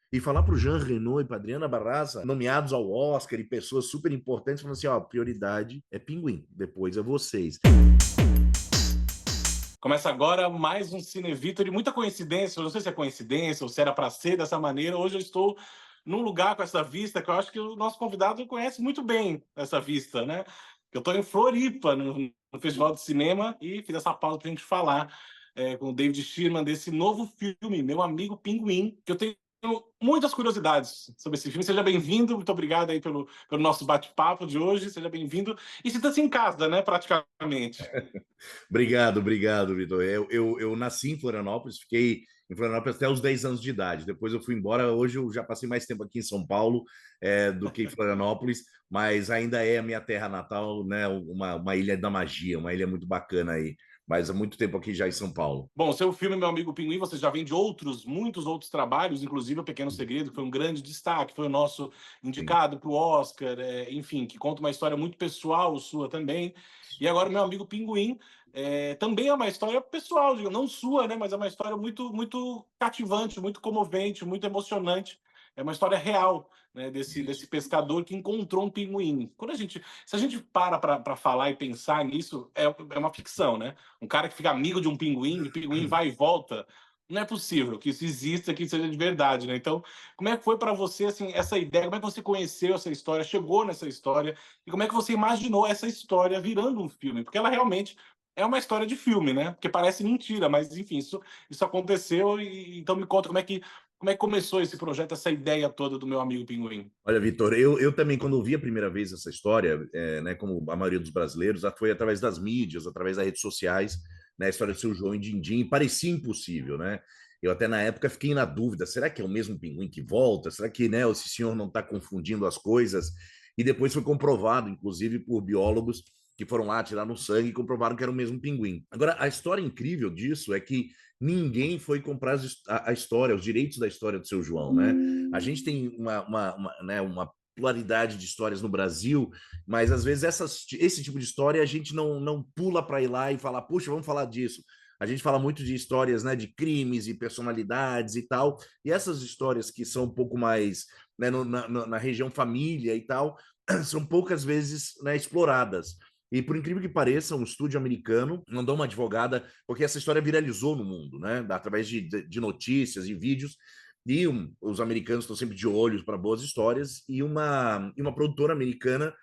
E falar para o Jean Reno e para Adriana Barraza, nomeados ao Oscar e pessoas super importantes, falando assim: ó, prioridade é Pinguim, depois é vocês. Começa agora mais um Cine Vitor e muita coincidência, eu não sei se é coincidência ou se era para ser dessa maneira. Hoje eu estou num lugar com essa vista que eu acho que o nosso convidado conhece muito bem essa vista, né? Eu estou em Floripa, no Festival de Cinema, e fiz essa pausa para a gente falar com o David Shearman desse novo filme, Meu Amigo Pinguim, que eu tenho muitas curiosidades sobre esse filme. Seja bem-vindo, muito obrigado aí pelo nosso bate-papo de hoje, seja bem-vindo. E sinta-se em casa, né, praticamente. Obrigado, Vitor. Eu nasci em Florianópolis, fiquei em Florianópolis até os 10 anos de idade. Depois eu fui embora. Hoje eu já passei mais tempo aqui em São Paulo do que em Florianópolis, mas ainda é a minha terra natal, né? Uma ilha da magia, uma ilha muito bacana aí. Mas há muito tempo aqui já em São Paulo. Bom, seu filme, Meu Amigo Pinguim, você já vem de muitos outros trabalhos, inclusive O Pequeno Segredo, que foi um grande destaque, foi o nosso Sim. indicado para o Oscar, enfim, que conta uma história muito pessoal sua também. E agora, Meu Amigo Pinguim, também é uma história pessoal, não sua, né, mas é uma história muito cativante, muito comovente, muito emocionante. É uma história real, né, desse pescador que encontrou um pinguim. Se a gente para falar e pensar nisso, é uma ficção, né? Um cara que fica amigo de um pinguim, e o pinguim vai e volta. Não é possível que isso exista, que isso seja de verdade, né? Então, como é que foi para você assim, essa ideia? Como é que você conheceu essa história, chegou nessa história? E como é que você imaginou essa história virando um filme? Porque ela realmente é uma história de filme, né? Porque parece mentira, mas enfim, isso aconteceu. E então me conta como é que começou esse projeto, essa ideia toda do Meu Amigo Pinguim? Olha, Vitor, eu também, quando ouvi a primeira vez essa história, né, como a maioria dos brasileiros, foi através das mídias, através das redes sociais, né, a história do seu João e Dindim, parecia impossível, né? Eu até na época fiquei na dúvida, será que é o mesmo pinguim que volta? Será que, né, esse senhor não está confundindo as coisas? E depois foi comprovado, inclusive por biólogos que foram lá tirar no sangue e comprovaram que era o mesmo pinguim. Agora, a história incrível disso é que ninguém foi comprar a história, os direitos da história do seu João, né? A gente tem né, uma pluralidade de histórias no Brasil, mas às vezes esse tipo de história a gente não pula para ir lá e falar, puxa, vamos falar disso. A gente fala muito de histórias, né, de crimes e personalidades e tal, e essas histórias que são um pouco mais, né, na região família e tal, são poucas vezes, né, exploradas. E por incrível que pareça, um estúdio americano mandou uma advogada, porque essa história viralizou no mundo, né, através de notícias e vídeos, e os americanos estão sempre de olhos para boas histórias, e uma produtora americana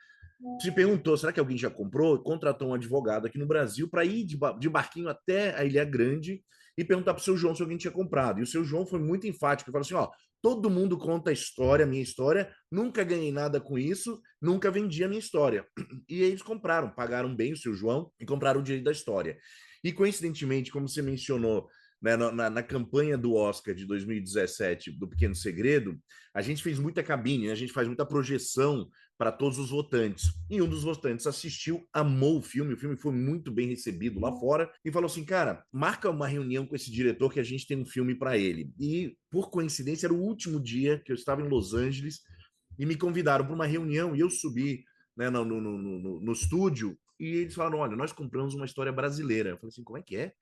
se perguntou, será que alguém já comprou? Contratou um advogado aqui no Brasil para ir de barquinho até a Ilha Grande e perguntar para o seu João se alguém tinha comprado. E o seu João foi muito enfático, falou assim, ó, todo mundo conta a história, a minha história, nunca ganhei nada com isso, nunca vendi a minha história. E eles compraram, pagaram bem o seu João e compraram o direito da história. E coincidentemente, como você mencionou, né, na campanha do Oscar de 2017 do Pequeno Segredo, a gente fez muita cabine, né, a gente faz muita projeção para todos os votantes. E um dos votantes assistiu, amou o filme foi muito bem recebido lá fora e falou assim: cara, marca uma reunião com esse diretor que a gente tem um filme para ele. E por coincidência, era o último dia que eu estava em Los Angeles e me convidaram para uma reunião e eu subi, né, no estúdio e eles falaram: olha, nós compramos uma história brasileira. Eu falei assim: como é que é?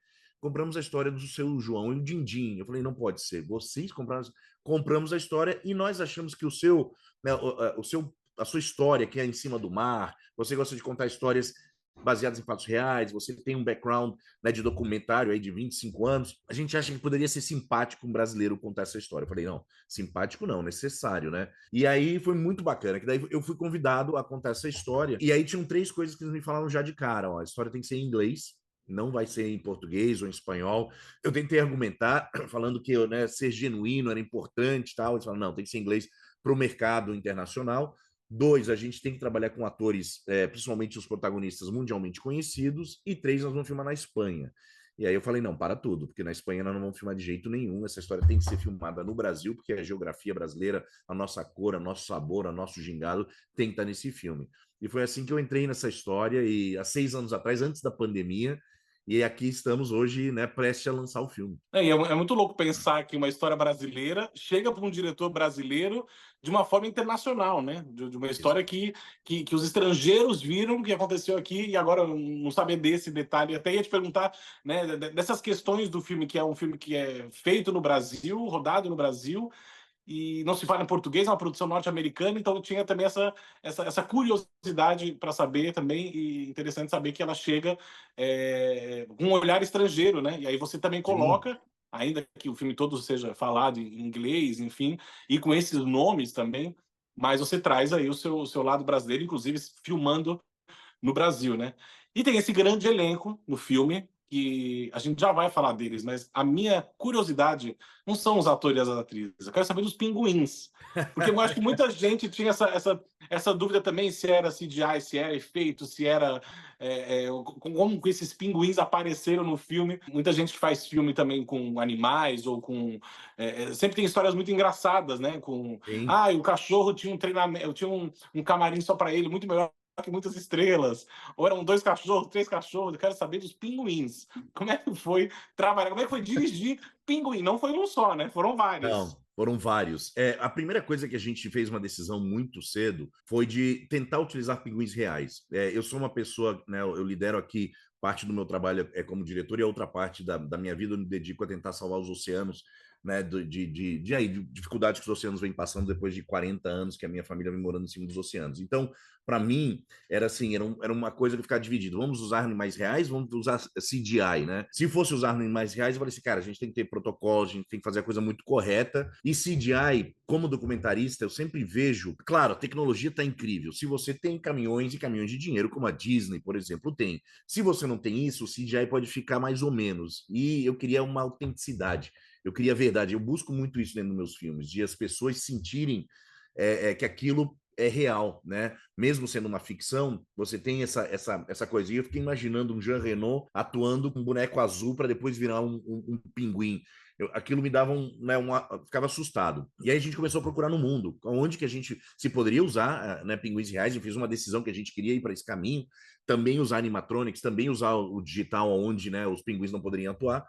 Compramos a história do seu João e o Dindim. Eu falei: não pode ser. Vocês compraram, compramos a história e nós achamos que o seu, né, o seu a sua história, que é em cima do mar, você gosta de contar histórias baseadas em fatos reais, você tem um background, né, de documentário aí de 25 anos, a gente acha que poderia ser simpático um brasileiro contar essa história. Eu falei, não, simpático não, necessário, né? E aí foi muito bacana, que daí eu fui convidado a contar essa história, e aí tinham três coisas que eles me falaram já de cara, ó, a história tem que ser em inglês, não vai ser em português ou em espanhol. Eu tentei argumentar, falando que, né, ser genuíno era importante, tal. Eles falaram, não, tem que ser em inglês para o mercado internacional. Dois, a gente tem que trabalhar com atores, principalmente os protagonistas mundialmente conhecidos. E três, nós vamos filmar na Espanha. E aí eu falei, não, para tudo, porque na Espanha nós não vamos filmar de jeito nenhum. Essa história tem que ser filmada no Brasil, porque a geografia brasileira, a nossa cor, o nosso sabor, o nosso gingado tem que estar nesse filme. E foi assim que eu entrei nessa história, e há 6 anos atrás, antes da pandemia, e aqui estamos hoje, né, prestes a lançar o filme. É muito louco pensar que uma história brasileira chega para um diretor brasileiro de uma forma internacional, né? De uma história que os estrangeiros viram que aconteceu aqui e agora não saber desse detalhe. Até ia te perguntar, né, dessas questões do filme, que é um filme que é feito no Brasil, rodado no Brasil, e não se fala em português, é uma produção norte-americana, então tinha também essa curiosidade para saber também, e interessante saber que ela chega com um olhar estrangeiro, né? E aí você também Sim, coloca, ainda que o filme todo seja falado em inglês, enfim, e com esses nomes também, mas você traz aí o seu lado brasileiro, inclusive filmando no Brasil, né? E tem esse grande elenco no filme, que a gente já vai falar deles, mas a minha curiosidade não são os atores e as atrizes, eu quero saber dos pinguins. Porque eu acho que muita gente tinha essa dúvida também se era CGI, se era efeito, se era. Como que esses pinguins apareceram no filme. Muita gente que faz filme também com animais ou com. Sempre tem histórias muito engraçadas, né? Com. sim. Ah, o cachorro tinha um treinamento, tinha um camarim só para ele, muito melhor que muitas estrelas, ou eram 2 cachorros, 3 cachorros, eu quero saber dos pinguins. Como é que foi trabalhar, como é que foi dirigir pinguim? Não foi um só, né? Foram vários. Não, foram vários. A primeira coisa que a gente fez uma decisão muito cedo foi de tentar utilizar pinguins reais. Eu sou uma pessoa, né, eu lidero aqui, parte do meu trabalho é como diretor e a outra parte da minha vida eu me dedico a tentar salvar os oceanos, né, de dificuldades que os oceanos vêm passando depois de 40 anos que a minha família vem morando em cima dos oceanos. Então, para mim, era assim, era uma coisa que ficava dividido. Vamos usar animais reais, vamos usar CGI, né? Se fosse usar animais reais, eu falei assim, cara, a gente tem que ter protocolo, a gente tem que fazer a coisa muito correta. E CGI, como documentarista, eu sempre vejo, claro, a tecnologia está incrível. Se você tem caminhões e caminhões de dinheiro, como a Disney, por exemplo, tem. Se você não tem isso, o CGI pode ficar mais ou menos. E eu queria uma autenticidade. Eu queria verdade. Eu busco muito isso dentro dos meus filmes, de as pessoas sentirem que aquilo é real, né? Mesmo sendo uma ficção, você tem essa coisinha. Eu fiquei imaginando um Jean Reno atuando com um boneco azul para depois virar um pinguim. Aquilo me dava ficava assustado. E aí a gente começou a procurar no mundo, onde que a gente se poderia usar, né, pinguins reais. A gente fez uma decisão que a gente queria ir para esse caminho, também usar animatronics, também usar o digital, onde, né, os pinguins não poderiam atuar.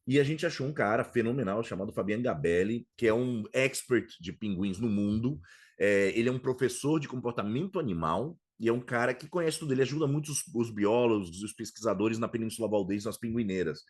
E a gente achou um cara fenomenal chamado Fabian Gabelli, que é um expert de pinguins no mundo. Ele é um professor de comportamento animal e é um cara que conhece tudo. Ele ajuda muito os biólogos, os pesquisadores na Península Valdez, nas pinguineiras.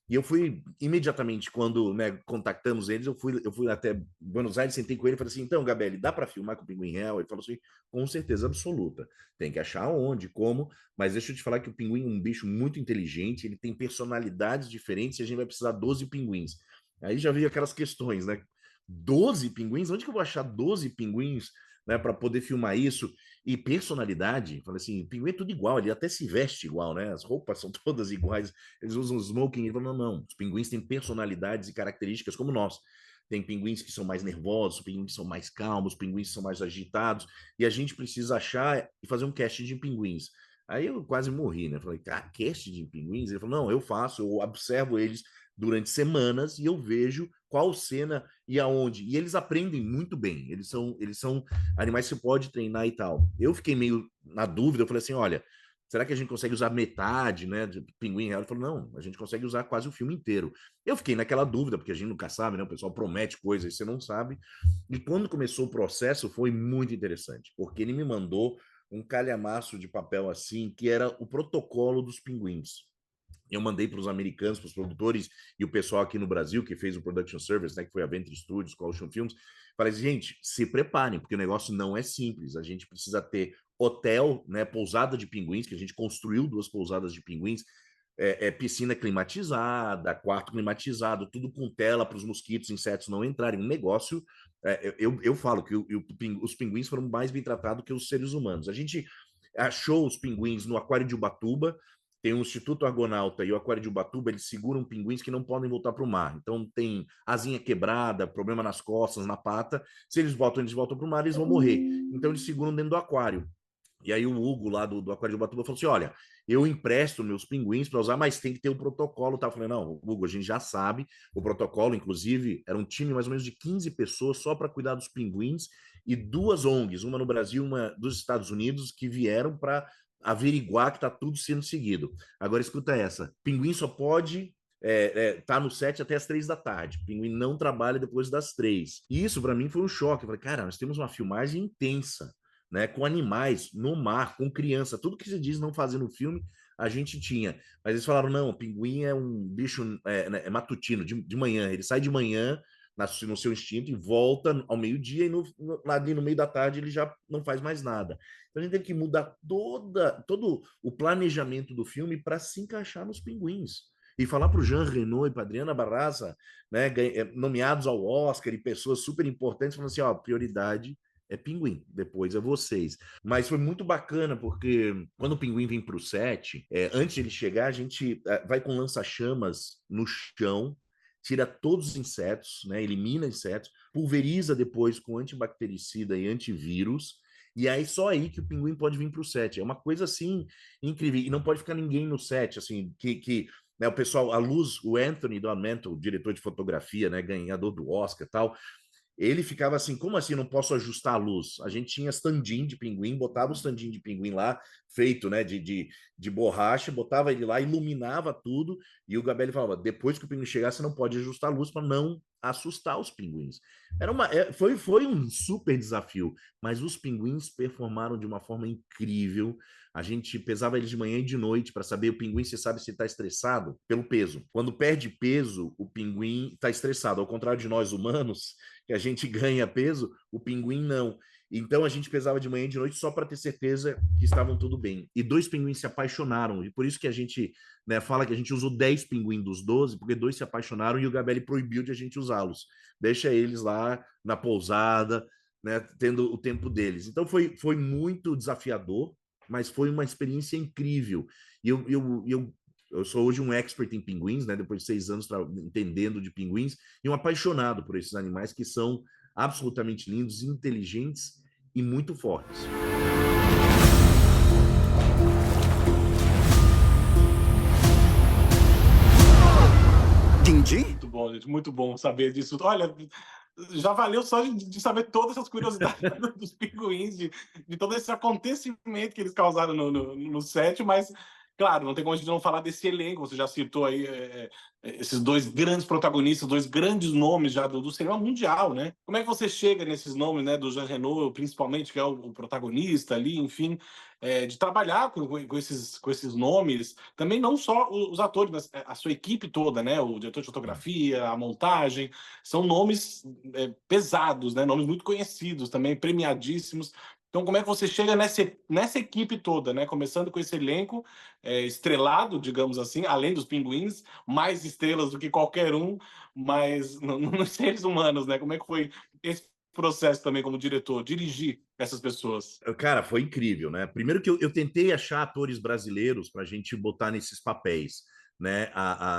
E eu fui imediatamente, quando, né, contactamos eles, eu fui até Buenos Aires, sentei com ele e falei assim: então, Gabelli, dá para filmar com o pinguim real? Ele falou assim: com certeza absoluta. Tem que achar onde, como, mas deixa eu te falar que o pinguim é um bicho muito inteligente, ele tem personalidades diferentes e a gente vai precisar 12 pinguins. Aí já veio aquelas questões, né? 12 pinguins? Onde que eu vou achar 12 pinguins, né, para poder filmar isso? E personalidade, falei assim, pinguim é tudo igual, ele até se veste igual, né? As roupas são todas iguais, eles usam smoking. Ele falou, não, os pinguins têm personalidades e características como nós. Tem pinguins que são mais nervosos, pinguins que são mais calmos, pinguins que são mais agitados, e a gente precisa achar e fazer um casting de pinguins. Aí eu quase morri, né? Falei, cara, casting de pinguins? Ele falou, não, eu faço, eu observo eles durante semanas e eu vejo qual cena e aonde. E eles aprendem muito bem. Eles são animais que você pode treinar e tal. Eu fiquei meio na dúvida, eu falei assim, olha, será que a gente consegue usar metade, né, de pinguim real? Ele falou, não, a gente consegue usar quase o filme inteiro. Eu fiquei naquela dúvida, porque a gente nunca sabe, né? O pessoal promete coisas e você não sabe. E quando começou o processo, foi muito interessante, porque ele me mandou um calhamaço de papel assim, que era o protocolo dos pinguins. Eu mandei para os americanos, para os produtores e o pessoal aqui no Brasil que fez o production service, né, que foi a Venture Studios, com a Ocean Films. Falei, gente, se preparem, porque o negócio não é simples. A gente precisa ter hotel, né, pousada de pinguins, que a gente construiu 2 pousadas de pinguins, piscina climatizada, quarto climatizado, tudo com tela para os mosquitos, insetos não entrarem. Um negócio, eu falo que os pinguins foram mais bem tratados que os seres humanos. A gente achou os pinguins no Aquário de Ubatuba, tem o Instituto Argonauta e o Aquário de Ubatuba, eles seguram pinguins que não podem voltar para o mar. Então tem asinha quebrada, problema nas costas, na pata. Se eles voltam para o mar, eles vão morrer. Então eles seguram dentro do aquário. E aí o Hugo lá do Aquário de Ubatuba falou assim: olha, eu empresto meus pinguins para usar, mas tem que ter o protocolo. Tá? Eu falei, não, Hugo, a gente já sabe o protocolo, inclusive, era um time mais ou menos de 15 pessoas só para cuidar dos pinguins e 2 ONGs, uma no Brasil, uma dos Estados Unidos, que vieram para averiguar que está tudo sendo seguido. Agora escuta essa: pinguim só pode tá no set até as 3 da tarde. O pinguim não trabalha depois das 3. E isso para mim foi um choque. Eu falei, cara, nós temos uma filmagem intensa, né, com animais no mar, com criança, tudo que se diz não fazer no filme, a gente tinha. Mas eles falaram, não, o pinguim é um bicho né, matutino, de manhã, ele sai de manhã no seu instinto e volta ao meio-dia, e ali no meio da tarde ele já não faz mais nada. Então a gente teve que mudar todo o planejamento do filme para se encaixar nos Pinguins. E falar para o Jean Reno e para Adriana Barraza, né, nomeados ao Oscar, e pessoas super importantes, falando assim: ó, prioridade é Pinguim, depois é vocês. Mas foi muito bacana, porque quando o Pinguim vem para o set, antes de ele chegar, a gente vai com lança-chamas no chão, tira todos os insetos, né, elimina insetos, pulveriza depois com antibactericida e antivírus, e aí só aí que o Pinguim pode vir para o set. É uma coisa assim incrível, e não pode ficar ninguém no set, assim, né, o pessoal, a luz, o Anthony Don Mantle, diretor de fotografia, né, ganhador do Oscar e tal, ele ficava assim: como assim não posso ajustar a luz? A gente tinha stand-in de pinguim, botava o stand-in de pinguim lá, feito, né, de borracha, botava ele lá, iluminava tudo, e o Gabelli falava: depois que o pinguim chegar, você não pode ajustar a luz para não assustar os pinguins. Foi um super desafio, mas os pinguins performaram de uma forma incrível. A gente pesava eles de manhã e de noite para saber o pinguim. Você sabe se está estressado pelo peso. Quando perde peso, o pinguim está estressado. Ao contrário de nós humanos, que a gente ganha peso, o pinguim não. Então a gente pesava de manhã e de noite só para ter certeza que estavam tudo bem. E 2 pinguins se apaixonaram, e por isso que a gente, né, fala que a gente usou 10 pinguins dos 12, porque 2 se apaixonaram e o Gabelli proibiu de a gente usá-los. Deixa eles lá na pousada, né, tendo o tempo deles. Então foi muito desafiador, mas foi uma experiência incrível. E eu sou hoje um expert em pinguins, né? Depois de 6 anos entendendo de pinguins, e um apaixonado por esses animais que são absolutamente lindos, inteligentes e muito fortes. Dindim? Muito bom, gente, muito bom saber disso. Olha, já valeu só de saber todas essas curiosidades dos pinguins, de todo esse acontecimento que eles causaram no set, mas, claro, não tem como a gente não falar desse elenco. Você já citou aí esses 2 grandes protagonistas, 2 grandes nomes já do cinema mundial, né? Como é que você chega nesses nomes, né, do Jean Reno, principalmente, que é o protagonista ali, enfim, de trabalhar com esses nomes, também não só os atores, mas a sua equipe toda, né? O diretor de fotografia, a montagem, são nomes pesados, né? Nomes muito conhecidos também, premiadíssimos. Então, como é que você chega nessa equipe toda, né? Começando com esse elenco estrelado, digamos assim, além dos pinguins, mais estrelas do que qualquer um, mas nos seres humanos, né? Como é que foi esse processo também como diretor, dirigir essas pessoas? Cara, foi incrível, né? Primeiro que eu tentei achar atores brasileiros para a gente botar nesses papéis, né?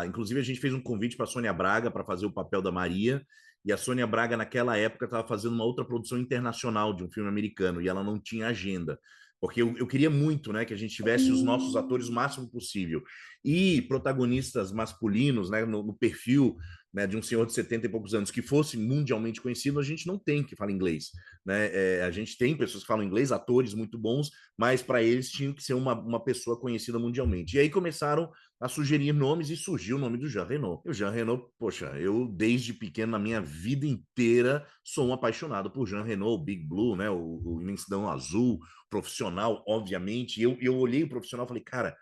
Inclusive, a gente fez um convite para a Sônia Braga para fazer o papel da Maria, e a Sônia Braga, naquela época, estava fazendo uma outra produção internacional de um filme americano, e ela não tinha agenda. Porque eu queria muito, né, que a gente tivesse os nossos atores o máximo possível. E protagonistas masculinos, né, no perfil, né, de um senhor de 70 e poucos anos que fosse mundialmente conhecido, a gente não tem que falar inglês, né? A gente tem pessoas que falam inglês, atores muito bons, mas para eles tinha que ser uma pessoa conhecida mundialmente. E aí começaram a sugerir nomes, e surgiu o nome do Jean Reno. E o Jean Reno, poxa, eu desde pequeno, na minha vida inteira, sou um apaixonado por Jean Reno, o Big Blue, né, o Imensidão Azul, profissional, obviamente. E eu olhei o profissional e falei: cara,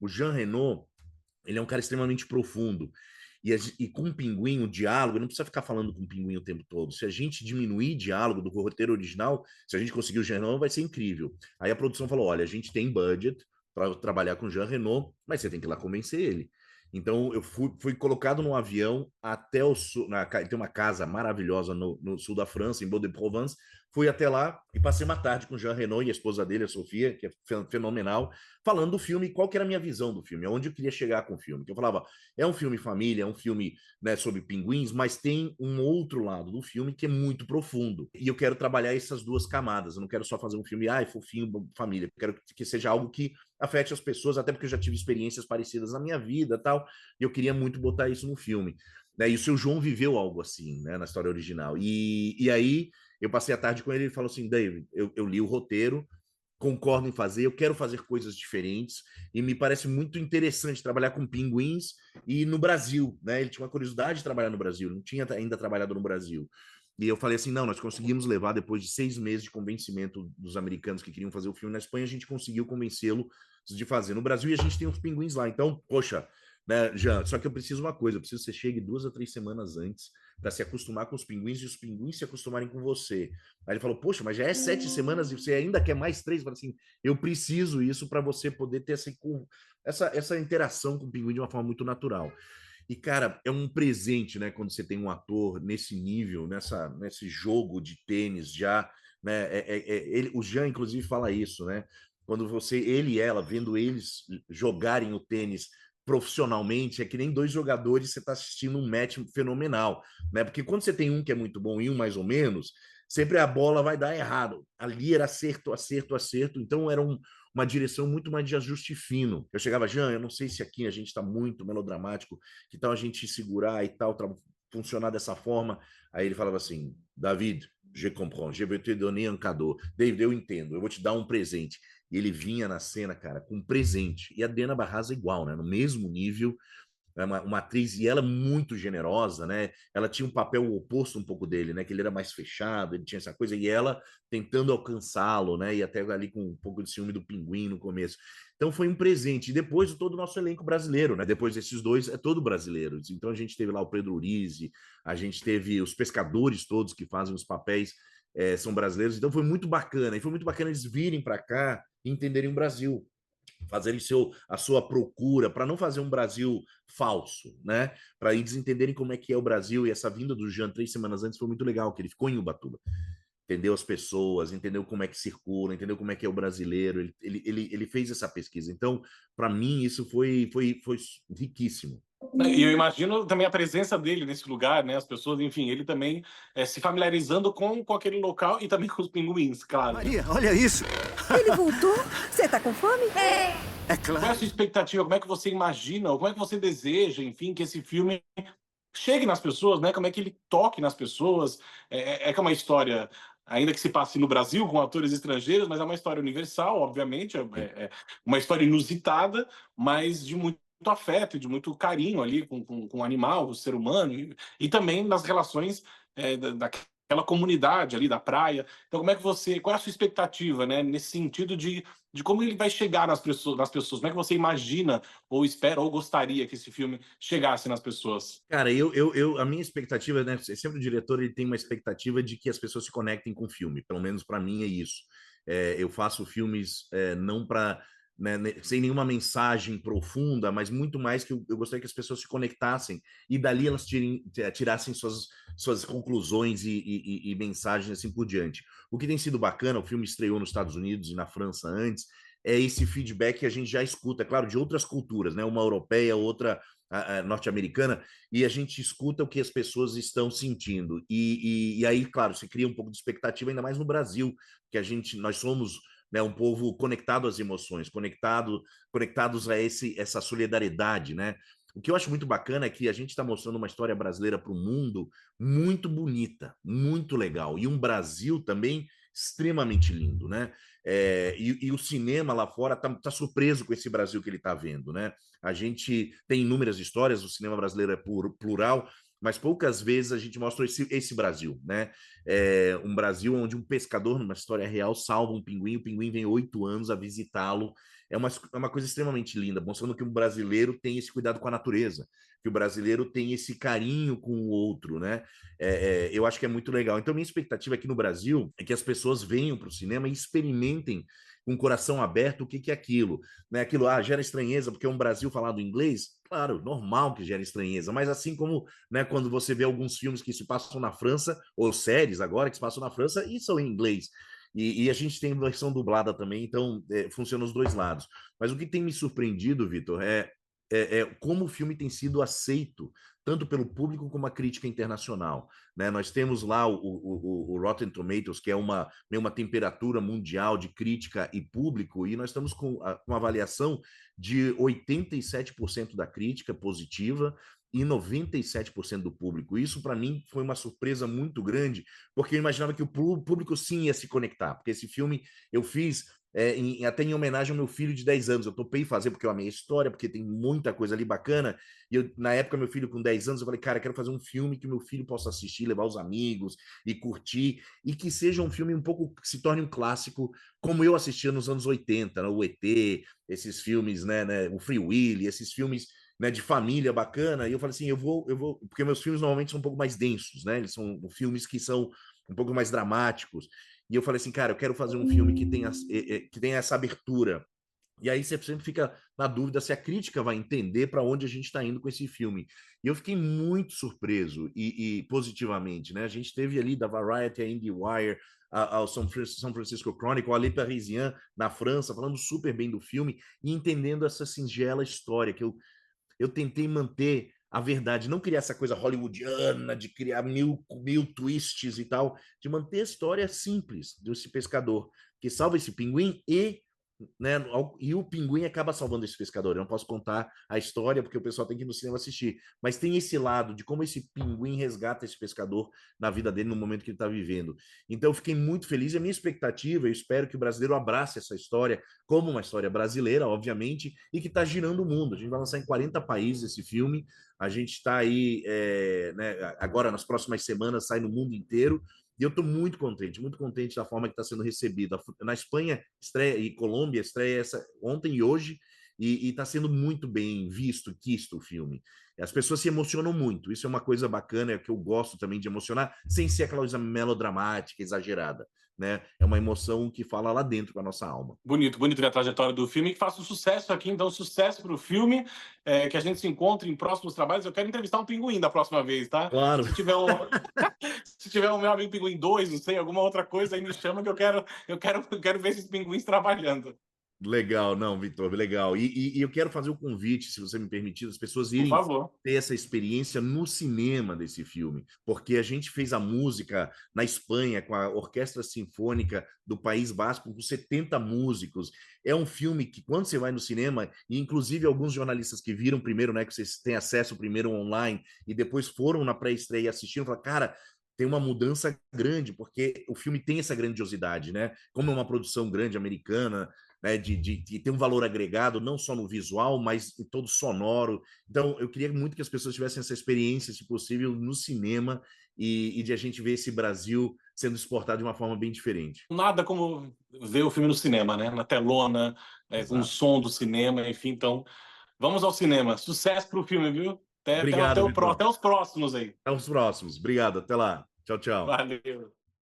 o Jean Reno, ele é um cara extremamente profundo. E com o pinguim, o diálogo, não precisa ficar falando com o pinguim o tempo todo. Se a gente diminuir diálogo do roteiro original, se a gente conseguir o Jean Reno, vai ser incrível. Aí a produção falou: olha, a gente tem budget para trabalhar com o Jean Reno, mas você tem que ir lá convencer ele. Então eu fui colocado num avião até o sul. Tem uma casa maravilhosa no sul da França, em Baudeprovence. Fui até lá e passei uma tarde com o Jean Reno e a esposa dele, a Sofia, que é fenomenal, falando do filme, qual que era a minha visão do filme, aonde eu queria chegar com o filme. Que eu falava: é um filme família, é um filme, né, sobre pinguins, mas tem um outro lado do filme que é muito profundo. E eu quero trabalhar essas 2 camadas. Eu não quero só fazer um filme, fofinho, família. Eu quero que seja algo que afete as pessoas, até porque eu já tive experiências parecidas na minha vida, tal, e eu queria muito botar isso no filme. Né? E o seu João viveu algo assim, né, na história original. E aí eu passei a tarde com ele, ele falou assim: David, eu li o roteiro, concordo em fazer, eu quero fazer coisas diferentes, e me parece muito interessante trabalhar com pinguins e no Brasil, né? Ele tinha uma curiosidade de trabalhar no Brasil, não tinha ainda trabalhado no Brasil. E eu falei assim: não, nós conseguimos levar, depois de 6 meses de convencimento dos americanos que queriam fazer o filme na Espanha, a gente conseguiu convencê-lo de fazer no Brasil, e a gente tem os pinguins lá. Então, poxa, né, Jean? Só que eu preciso uma coisa, eu preciso que você chegue 2 a 3 semanas antes para se acostumar com os pinguins e os pinguins se acostumarem com você. Aí ele falou, poxa, mas já é 7 semanas e você ainda quer mais 3? Eu falei assim, eu preciso isso para você poder ter essa interação com o pinguim de uma forma muito natural. E, cara, é um presente, né, quando você tem um ator nesse nível, nesse jogo de tênis já, né? O Jean, inclusive, fala isso, né? Quando ele e ela, vendo eles jogarem o tênis profissionalmente, é que nem dois jogadores, você está assistindo um match fenomenal, né? Porque quando você tem um que é muito bom e um mais ou menos, sempre a bola vai dar errado. Ali era acerto, acerto, acerto. Então era uma direção muito mais de ajuste fino. Eu chegava, Jean, eu não sei se aqui a gente está muito melodramático, que tal a gente segurar e tal, funcionar dessa forma. Aí ele falava assim, David, je comprends, je vais te donner un cadeau. David, eu entendo, eu vou te dar um presente. E ele vinha na cena, cara, com um presente. E a Diana Barraza igual, né? No mesmo nível, é uma atriz, e ela muito generosa, né? Ela tinha um papel oposto um pouco dele, né? Que ele era mais fechado, ele tinha essa coisa, e ela tentando alcançá-lo, né? E até ali com um pouco de ciúme do Pinguim no começo. Então foi um presente. E depois todo o nosso elenco brasileiro, né? Depois desses dois, é todo brasileiro. Então a gente teve lá o Pedro Urize, a gente teve os pescadores todos que fazem os papéis, são brasileiros. Então foi muito bacana. E foi muito bacana eles virem para cá e entenderem o Brasil, fazerem a sua procura, para não fazer um Brasil falso, né? Para eles entenderem como é que é o Brasil. E essa vinda do Jean 3 semanas antes foi muito legal, que ele ficou em Ubatuba, entendeu as pessoas, entendeu como é que circula, entendeu como é que é o brasileiro. Ele fez essa pesquisa. Então, para mim, isso foi riquíssimo. E eu imagino também a presença dele nesse lugar, né? As pessoas, enfim, ele também se familiarizando com aquele local e também com os pinguins, claro. Maria, olha isso! Ele voltou? Você tá com fome? É Qual é a claro. sua expectativa? Como é que você imagina, ou como é que você deseja, enfim, que esse filme chegue nas pessoas, né? Como é que ele toque nas pessoas? Que é uma história, ainda que se passe no Brasil com atores estrangeiros, mas é uma história universal, obviamente, é uma história inusitada, mas de muito afeto e de muito carinho ali com o animal, o ser humano, e também nas relações daquela comunidade ali da praia. Então, como é que qual é a sua expectativa, né, nesse sentido de como ele vai chegar nas pessoas? Como é que você imagina, ou espera, ou gostaria que esse filme chegasse nas pessoas? Cara, a minha expectativa, né? Sempre o diretor ele tem uma expectativa de que as pessoas se conectem com o filme. Pelo menos para mim é isso. Eu faço filmes não para, né, sem nenhuma mensagem profunda, mas muito mais que eu gostaria que as pessoas se conectassem e dali elas tirassem suas conclusões e mensagens assim por diante. O que tem sido bacana, o filme estreou nos Estados Unidos e na França antes, é esse feedback que a gente já escuta, é claro, de outras culturas, né? Uma europeia, outra a norte-americana, e a gente escuta o que as pessoas estão sentindo. E aí, claro, se cria um pouco de expectativa, ainda mais no Brasil, que nós somos, né, um povo conectado às emoções, conectados a essa solidariedade, né? O que eu acho muito bacana é que a gente está mostrando uma história brasileira para o mundo muito bonita, muito legal, e um Brasil também extremamente lindo, né? E o cinema lá fora tá surpreso com esse Brasil que ele está vendo, né? A gente tem inúmeras histórias, o cinema brasileiro é plural, mas poucas vezes a gente mostra esse Brasil, né? Um Brasil onde um pescador, numa história real, salva um pinguim, o pinguim vem 8 anos a visitá-lo. É uma coisa extremamente linda, mostrando que o brasileiro tem esse cuidado com a natureza, que o brasileiro tem esse carinho com o outro, né? Eu acho que é muito legal. Então, minha expectativa aqui no Brasil é que as pessoas venham para o cinema e experimentem com o coração aberto o que é aquilo, né? Aquilo, gera estranheza porque é um Brasil falado inglês. Claro, normal que gera estranheza, mas assim como, né, quando você vê alguns filmes que se passam na França, ou séries agora que se passam na França e são em inglês. E a gente tem versão dublada também, então funciona os dois lados. Mas o que tem me surpreendido, Vitor, é como o filme tem sido aceito, tanto pelo público como a crítica internacional, né? Nós temos lá o Rotten Tomatoes, que é uma temperatura mundial de crítica e público, e nós estamos com uma avaliação de 87% da crítica positiva e 97% do público. Isso, para mim, foi uma surpresa muito grande, porque eu imaginava que o público sim ia se conectar, porque esse filme eu fiz até em homenagem ao meu filho de 10 anos. Eu topei fazer porque eu amei a história, porque tem muita coisa ali bacana. E na época, meu filho com 10 anos, eu falei, cara, eu quero fazer um filme que meu filho possa assistir, levar os amigos e curtir, e que seja um filme um pouco, que se torne um clássico, como eu assistia nos anos 80, né? O ET, esses filmes, né, o Free Willy, esses filmes né, de família bacana, e eu falei assim, eu vou, porque meus filmes normalmente são um pouco mais densos, né? Eles são filmes que são um pouco mais dramáticos. E eu falei assim, cara, eu quero fazer um filme que tenha essa abertura. E aí você sempre fica na dúvida se a crítica vai entender para onde a gente está indo com esse filme. E eu fiquei muito surpreso e positivamente, né? A gente teve ali da Variety, a IndieWire, ao São Francisco Chronicle, a Le Parisien na França, falando super bem do filme e entendendo essa singela história que eu tentei manter a verdade, não criar essa coisa hollywoodiana de criar mil twists e tal, de manter a história simples desse pescador que salva esse pinguim né, e o pinguim acaba salvando esse pescador. Eu não posso contar a história porque o pessoal tem que ir no cinema assistir, mas tem esse lado de como esse pinguim resgata esse pescador na vida dele no momento que ele está vivendo. Então eu fiquei muito feliz e a minha expectativa, eu espero que o brasileiro abrace essa história como uma história brasileira, obviamente, e que está girando o mundo. A gente vai lançar em 40 países esse filme, a gente está aí, né, agora nas próximas semanas sai no mundo inteiro, e eu estou muito contente da forma que está sendo recebida. Na Espanha, estreia, e Colômbia, estreia ontem e hoje, e está sendo muito bem quisto o filme. As pessoas se emocionam muito. Isso é uma coisa bacana, que eu gosto também de emocionar, sem ser aquela coisa melodramática, exagerada. Né? É uma emoção que fala lá dentro com a nossa alma. Bonito, bonito ver a trajetória do filme, que faça um sucesso aqui, então sucesso para o filme, que a gente se encontre em próximos trabalhos. Eu quero entrevistar um pinguim da próxima vez, tá? Claro. Se tiver se tiver um meu amigo pinguim 2, não sei, alguma outra coisa, aí me chama que eu quero ver esses pinguins trabalhando. Legal, não, Vitor, legal. E eu quero fazer o convite, se você me permitir, as pessoas irem ter essa experiência no cinema desse filme, porque a gente fez a música na Espanha com a Orquestra Sinfônica do País Basco, com 70 músicos. É um filme que, quando você vai no cinema, e inclusive alguns jornalistas que viram primeiro, né, que vocês têm acesso primeiro online e depois foram na pré-estreia e assistiram, falaram, cara, tem uma mudança grande, porque o filme tem essa grandiosidade, né? Como é uma produção grande americana, né, de ter um valor agregado, não só no visual, mas em todo sonoro. Então, eu queria muito que as pessoas tivessem essa experiência, se possível, no cinema e de a gente ver esse Brasil sendo exportado de uma forma bem diferente. Nada como ver o filme no cinema, né? Na telona, com o som do cinema, enfim. Então, vamos ao cinema. Sucesso para o filme, viu? Obrigado, Até os próximos aí. Até os próximos. Obrigado. Até lá. Tchau, tchau. Valeu.